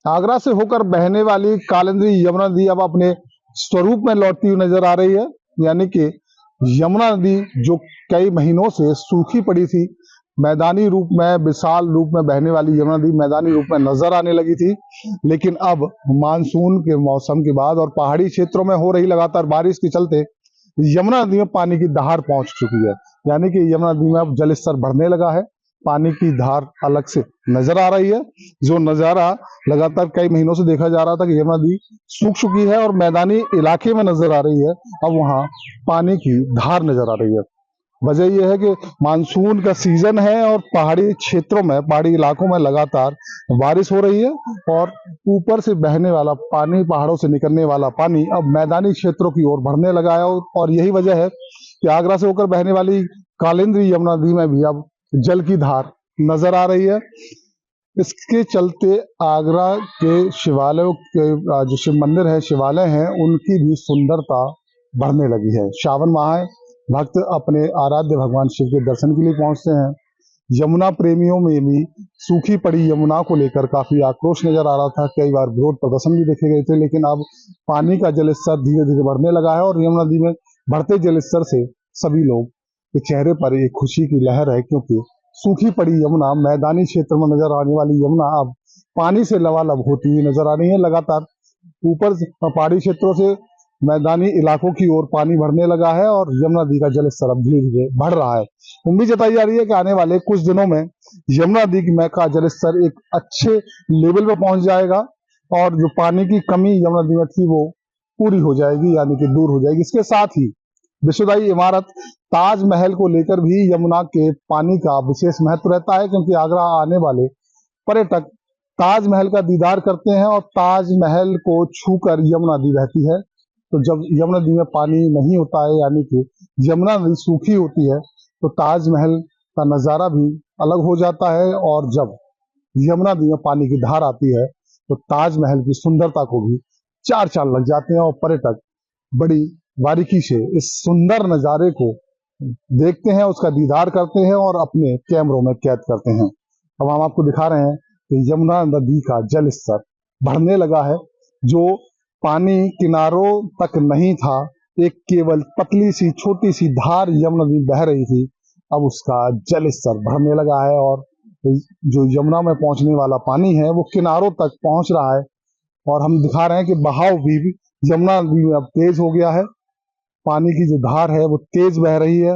आगरा से होकर बहने वाली कालिंदी यमुना नदी अब अपने स्वरूप में लौटती हुई नजर आ रही है। यानी कि यमुना नदी जो कई महीनों से सूखी पड़ी थी, मैदानी रूप में, विशाल रूप में बहने वाली यमुना नदी मैदानी रूप में नजर आने लगी थी। लेकिन अब मानसून के मौसम के बाद और पहाड़ी क्षेत्रों में हो रही लगातार बारिश के चलते यमुना नदी में पानी की धार पहुंच चुकी है। यानी कि यमुना नदी में अब जल स्तर बढ़ने लगा है, पानी की धार अलग से नजर आ रही है। जो नजारा लगातार कई महीनों से देखा जा रहा था कि यमुना नदी सूख चुकी है और मैदानी इलाके में नजर आ रही है, अब वहां पानी की धार नजर आ रही है। वजह यह है कि मानसून का सीजन है और पहाड़ी क्षेत्रों में, पहाड़ी इलाकों में लगातार बारिश हो रही है और ऊपर से बहने वाला पानी, पहाड़ों से निकलने वाला पानी अब मैदानी क्षेत्रों की ओर बढ़ने लगा है। और यही वजह है कि आगरा से होकर बहने वाली कालिंदी यमुना नदी में भी अब जल की धार नजर आ रही है। इसके चलते आगरा के शिवालयों के जो शिव मंदिर है, शिवालय हैं, उनकी भी सुंदरता बढ़ने लगी है। श्रावण माह है, भक्त अपने आराध्य भगवान शिव के दर्शन के लिए पहुंचते हैं। यमुना प्रेमियों में भी सूखी पड़ी यमुना को लेकर काफी आक्रोश नजर आ रहा था, कई बार विरोध प्रदर्शन भी देखे गए थे। लेकिन अब पानी का जल स्तर धीरे धीरे बढ़ने लगा है और यमुना नदी में बढ़ते जल स्तर से सभी लोग के चेहरे पर एक खुशी की लहर है, क्योंकि सूखी पड़ी यमुना, मैदानी क्षेत्र में नजर आने वाली यमुना अब पानी से लबालब होती हुई नजर आ रही है। लगातार ऊपर पहाड़ी क्षेत्रों से मैदानी इलाकों की ओर पानी बढ़ने लगा है और यमुना नदी का जल स्तर अब धीरे धीरे बढ़ रहा है। उम्मीद जताई जा रही है कि आने वाले कुछ दिनों में यमुना नदी का जल स्तर एक अच्छे लेवल पर पहुंच जाएगा और जो पानी की कमी यमुना नदी में थी वो पूरी हो जाएगी, यानी कि दूर हो जाएगी। इसके साथ ही विश्वदायी इमारत ताजमहल को लेकर भी यमुना के पानी का विशेष महत्व रहता है, क्योंकि आगरा आने वाले पर्यटक ताजमहल का दीदार करते हैं और ताजमहल को छूकर यमुना नदी बहती है। तो जब यमुना नदी में पानी नहीं होता है, यानी कि यमुना नदी सूखी होती है, तो ताजमहल का नजारा भी अलग हो जाता है। और जब यमुना नदी में पानी की धार आती है तो ताजमहल की सुंदरता को भी चार चांद लग जाते हैं और पर्यटक बड़ी बारीकी से इस सुंदर नजारे को देखते हैं, उसका दीदार करते हैं और अपने कैमरों में कैद करते हैं। अब हम आपको दिखा रहे हैं कि यमुना नदी का जल स्तर बढ़ने लगा है। जो पानी किनारों तक नहीं था, एक केवल पतली सी छोटी सी धार यमुना नदी बह रही थी, अब उसका जल स्तर बढ़ने लगा है और जो यमुना में पहुंचने वाला पानी है वो किनारों तक पहुंच रहा है। और हम दिखा रहे हैं कि बहाव भी यमुना नदी में अब तेज हो गया है, पानी की जो धार है वो तेज बह रही है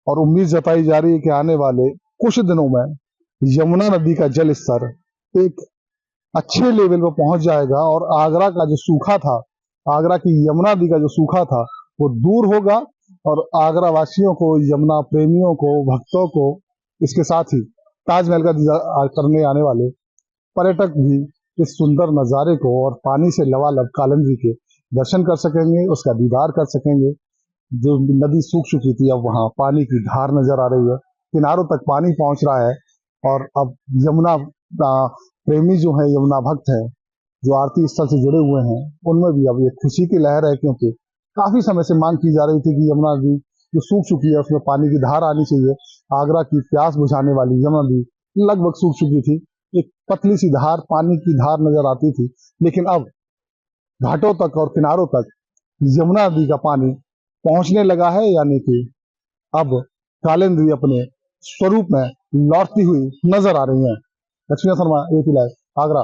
और उम्मीद जताई जा रही है कि आने वाले कुछ दिनों में यमुना नदी का जल स्तर एक अच्छे लेवल पर पहुंच जाएगा और आगरा का जो सूखा था, आगरा की यमुना नदी का जो सूखा था वो दूर होगा और आगरा वासियों को, यमुना प्रेमियों को, भक्तों को, इसके साथ ही ताजमहल का दीदार करने आने वाले पर्यटक भी इस सुंदर नजारे को और पानी से लबालब कालिंदी के दर्शन कर सकेंगे, उसका दीदार कर सकेंगे। जो नदी सूख चुकी थी अब वहां पानी की धार नजर आ रही है, किनारों तक पानी पहुंच रहा है और अब यमुना प्रेमी जो है, यमुना भक्त है, जो आरती स्थल से जुड़े हुए हैं, उनमें भी अब ये खुशी की लहर है, क्योंकि काफी समय से मांग की जा रही थी कि यमुना नदी जो सूख चुकी है उसमें पानी की धार आनी चाहिए। आगरा की प्यास बुझाने वाली यमुना नदी लगभग सूख चुकी थी, एक पतली सी धार, पानी की धार नजर आती थी, लेकिन अब घाटों तक और किनारों तक यमुना नदी का पानी पहुंचने लगा है। यानी कि अब कालिंदी अपने स्वरूप में लौटती हुई नजर आ रही है। Lakshmi Sharma, AP live, Agra.